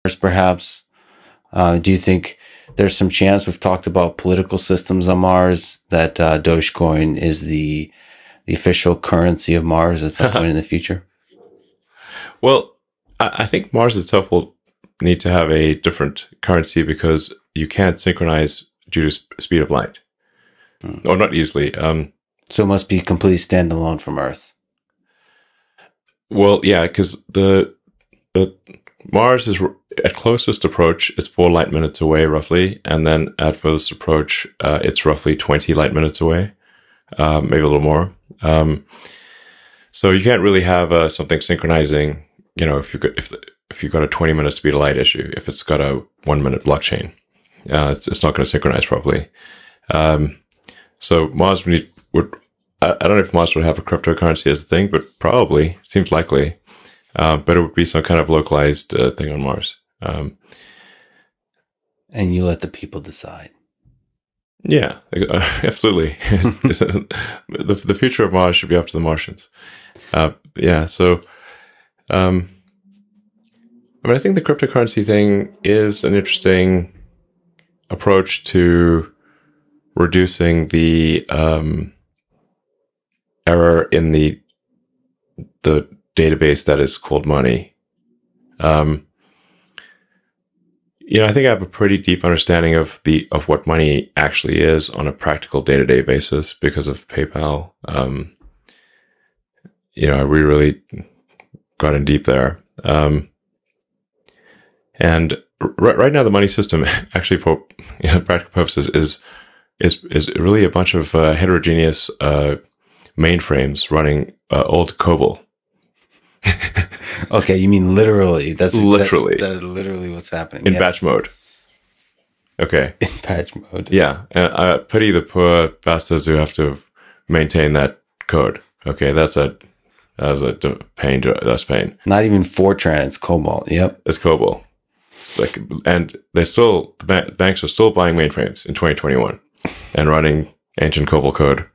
perhaps? Do you think there's some chance, we've talked about political systems on Mars, that Dogecoin is the official currency of Mars at some point in the future? Well, I think Mars itself will need to have a different currency because you can't synchronize due to speed of light. Or not easily. So it must be completely standalone from Earth. Well, yeah, because the Mars is at closest approach, it's 4 light minutes away roughly, and then at furthest approach, it's roughly 20 light minutes away, maybe a little more. So you can't really have something synchronizing. You know, if you've got a 20-minute speed of light issue, if it's got a 1-minute blockchain, it's not going to synchronize properly. So Mars would I don't know if Mars would have a cryptocurrency as a thing, but probably seems likely. But it would be some kind of localized thing on Mars. And you let the people decide. Yeah, absolutely. The future of Mars should be up to the Martians. Yeah, so I mean, I think the cryptocurrency thing is an interesting approach to reducing the error in the database that is called money. You know, I think I have a pretty deep understanding of what money actually is on a practical day-to-day basis because of PayPal. You know, we really got in deep there. And right now, the money system, actually, for practical purposes, is really a bunch of heterogeneous mainframes running old COBOL. Okay, you mean literally? That's literally that's literally what's happening in batch mode. Okay, in batch mode. Yeah, I pity the poor bastards who have to maintain that code. Okay, that's a pain. That's pain. Not even Fortran. It's COBOL. Yep, it's COBOL. And the banks are still buying mainframes in 2021 and running ancient COBOL code.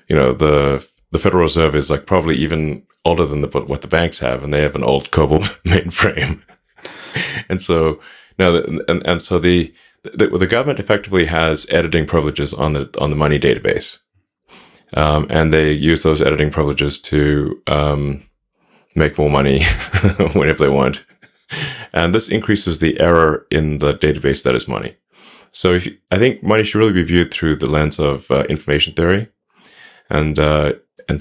You know, the Federal Reserve is like probably even older than what the banks have, and they have an old COBOL mainframe. And so now, so the government effectively has editing privileges on the money database, and they use those editing privileges to make more money whenever they want, and this increases the error in the database that is money. So I think money should really be viewed through the lens of information theory, and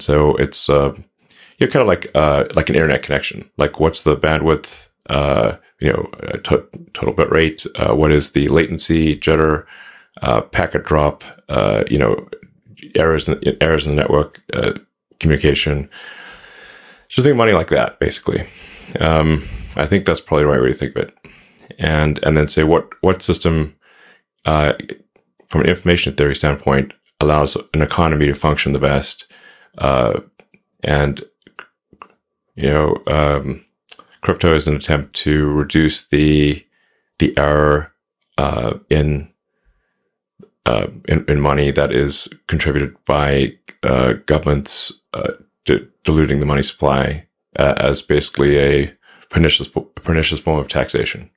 so it's kind of like an internet connection. Like, what's the bandwidth? Total bit rate. What is the latency, jitter, packet drop? Errors in the network communication. So think money like that, basically. I think that's probably the right way to think of it, and then say what system, from an information theory standpoint, allows an economy to function the best, crypto is an attempt to reduce the error in money that is contributed by governments diluting the money supply as basically a pernicious form of taxation.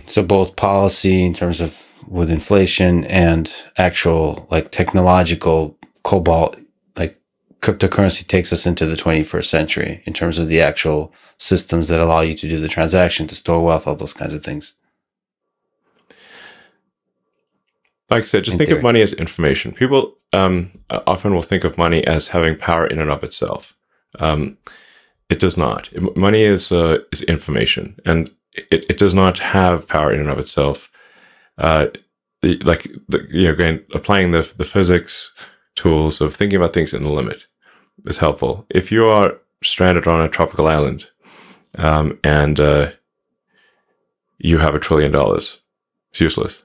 So both policy in terms of with inflation and actual like technological cobalt, like cryptocurrency takes us into the 21st century in terms of the actual systems that allow you to do the transaction, to store wealth, all those kinds of things. Like I said, just think of money as information. People often will think of money as having power in and of itself. It does not. Money is information, and it does not have power in and of itself. Again, applying the physics tools of thinking about things in the limit is helpful. If you are stranded on a tropical island, and you have $1 trillion, it's useless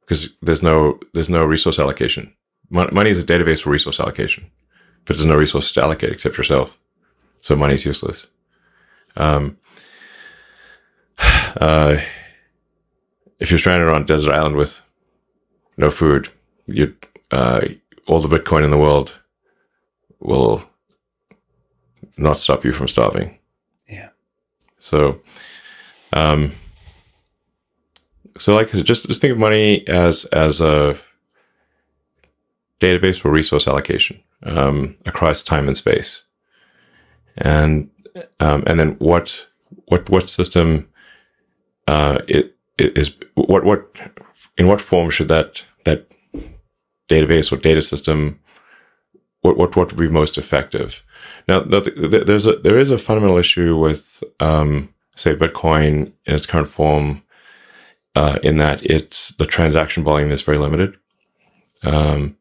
because there's no resource allocation. Money is a database for resource allocation, but there's no resources to allocate except yourself. So money is useless. If you're stranded on a desert island with no food, all the Bitcoin in the world will not stop you from starving. Yeah. So, like just think of money as a database for resource allocation across time and space, and then what system it is, what in what form should that database or data system, what would be most effective? Now, there is a fundamental issue with say Bitcoin in its current form, in that the transaction volume is very limited, and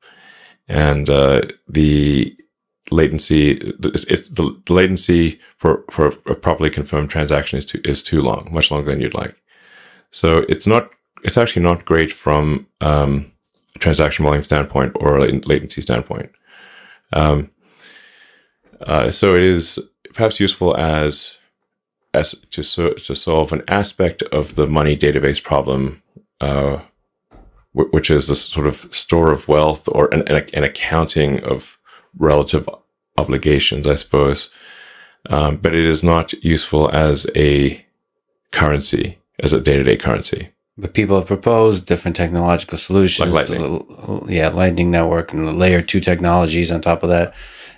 the latency, the latency for a properly confirmed transaction is too long, much longer than you'd like. So it's actually not great from a transaction volume standpoint or a latency standpoint. So it is perhaps useful as to solve an aspect of the money database problem, which is this sort of store of wealth or an accounting of relative obligations, I suppose. But it is not useful as a currency, as a day-to-day currency. But people have proposed different technological solutions, like Lightning. Lightning Network and the layer 2 technologies on top of that.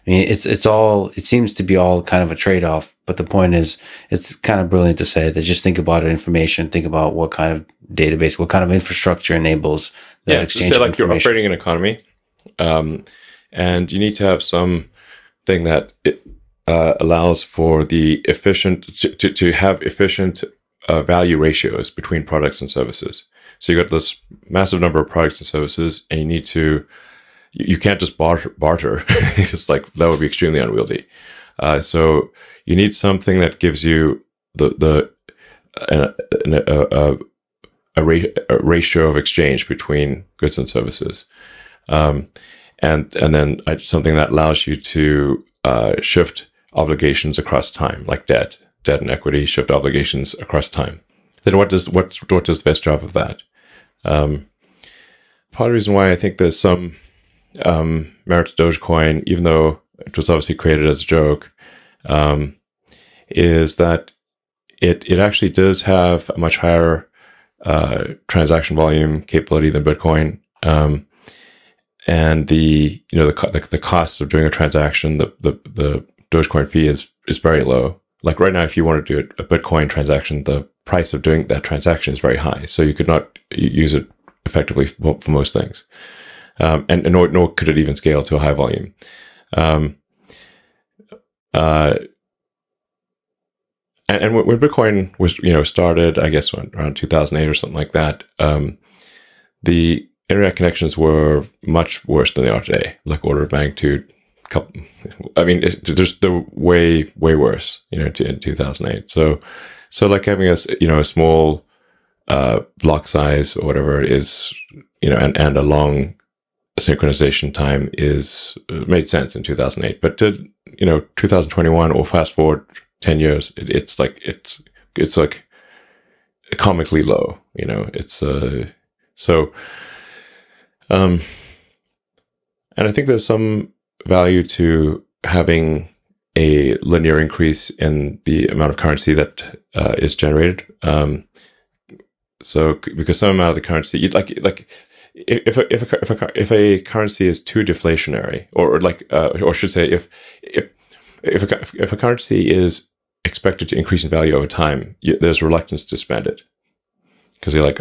I mean, it seems to be all kind of a trade-off, but the point is, it's kind of brilliant to say that just think about information, think about what kind of database, what kind of infrastructure enables that exchange of information. You're operating an economy, and you need to have something that allows for the to have efficient value ratios between products and services. So you got this massive number of products and services, and you can't just barter. It's like, that would be extremely unwieldy. So you need something that gives you a ratio of exchange between goods and services, and then something that allows you to shift obligations across time, like debt and equity, shift obligations across time. Then what does the best job of that? Part of the reason why I think there's some merit to Dogecoin, even though it was obviously created as a joke, is that it actually does have a much higher transaction volume capability than Bitcoin, and the cost of doing a transaction, the Dogecoin fee is very low. Like right now, if you want to do a Bitcoin transaction, the price of doing that transaction is very high, so you could not use it effectively for most things. And nor could it even scale to a high volume. And when Bitcoin was, started, I guess around 2008 or something like that, the internet connections were much worse than they are today, like order of magnitude. They're way worse, in 2008. So like having a small block size or whatever is, and a long synchronization time made sense in 2008. But to 2021, or fast forward 10 years, it's like comically low. And I think there's some value to having a linear increase in the amount of currency that is generated. So because some amount of the currency, if a currency is too deflationary, or I should say, if a currency is expected to increase in value over time, there's reluctance to spend it, because you're like,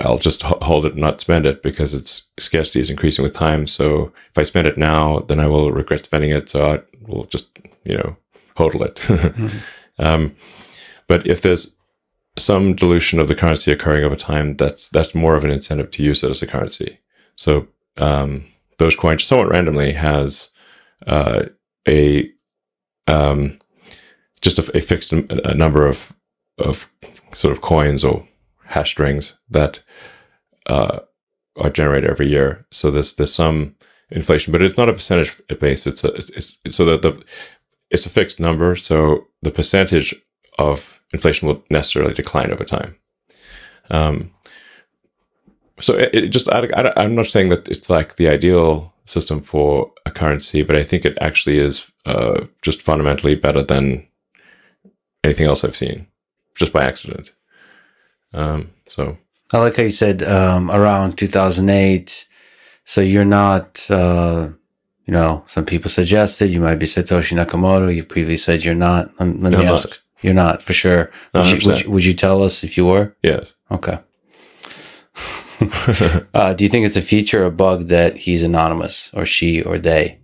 I'll just hold it and not spend it because its scarcity is increasing with time. So if I spend it now, then I will regret spending it. So I will just hodl it. Mm-hmm. But if there's some dilution of the currency occurring over time, that's more of an incentive to use it as a currency. So Dogecoin, somewhat randomly, has just a fixed number of sort of coins or hash strings that are generated every year. So there's some inflation, but it's not a percentage base. It's a fixed number. So the percentage of inflation will necessarily decline over time. So I'm not saying that it's like the ideal system for a currency, but I think it actually is just fundamentally better than anything else I've seen, just by accident. So I like how you said around 2008. So you're not, some people suggested you might be Satoshi Nakamoto. You've previously said you're not. Let me ask. Not. You're not, for sure. Would you tell us if you were? Yes. Okay. Do you think it's a feature or a bug that he's anonymous, or she, or they?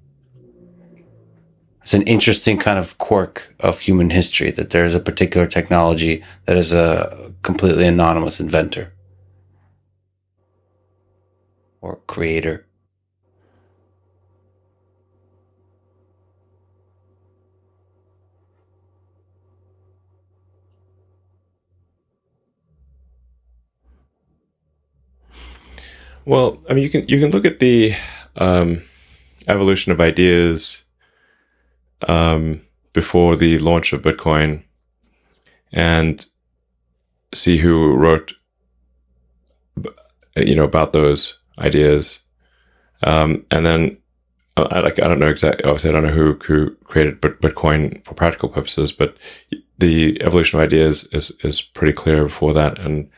It's an interesting kind of quirk of human history that there's a particular technology that is a completely anonymous inventor or creator. Well, I mean, you can look at the evolution of ideas before the launch of Bitcoin and see who wrote, about those ideas, and then I don't know exactly. Obviously, I don't know who created Bitcoin for practical purposes, but the evolution of ideas is pretty clear before that, and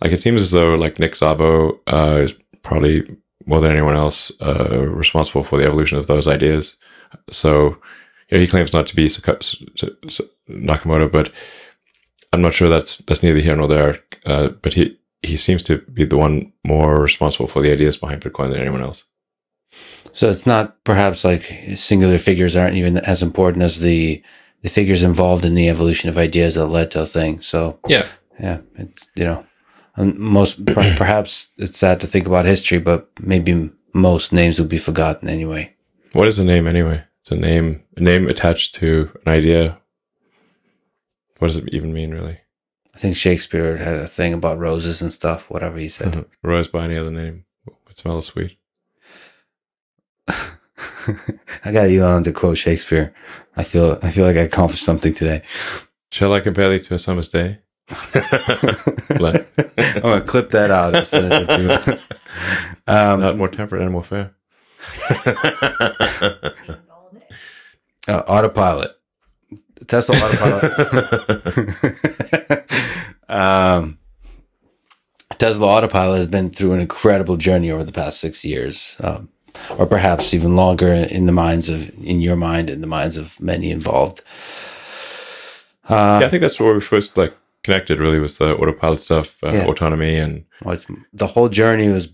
like it seems as though like Nick Szabo is probably more than anyone else responsible for the evolution of those ideas. So he claims not to be Nakamoto, but I'm not sure that's neither here nor there. But he seems to be the one more responsible for the ideas behind Bitcoin than anyone else. So it's not perhaps like singular figures aren't even as important as the figures involved in the evolution of ideas that led to a thing. So yeah, it's perhaps it's sad to think about history, but maybe most names would be forgotten anyway. What is a name anyway? It's a name attached to an idea. What does it even mean, really? I think Shakespeare had a thing about roses and stuff, whatever he said. Rose by any other name would smell sweet. I got Elon to quote Shakespeare. I feel like I accomplished something today. Shall I compare thee to a summer's day? I'm gonna clip that out instead of not more temperate and more fair. Autopilot. Tesla autopilot. Tesla autopilot has been through an incredible journey over the past 6 years, or perhaps even longer in your mind, in the minds of many involved. I think that's where we first connected, really, with the autopilot stuff, autonomy, and the whole journey was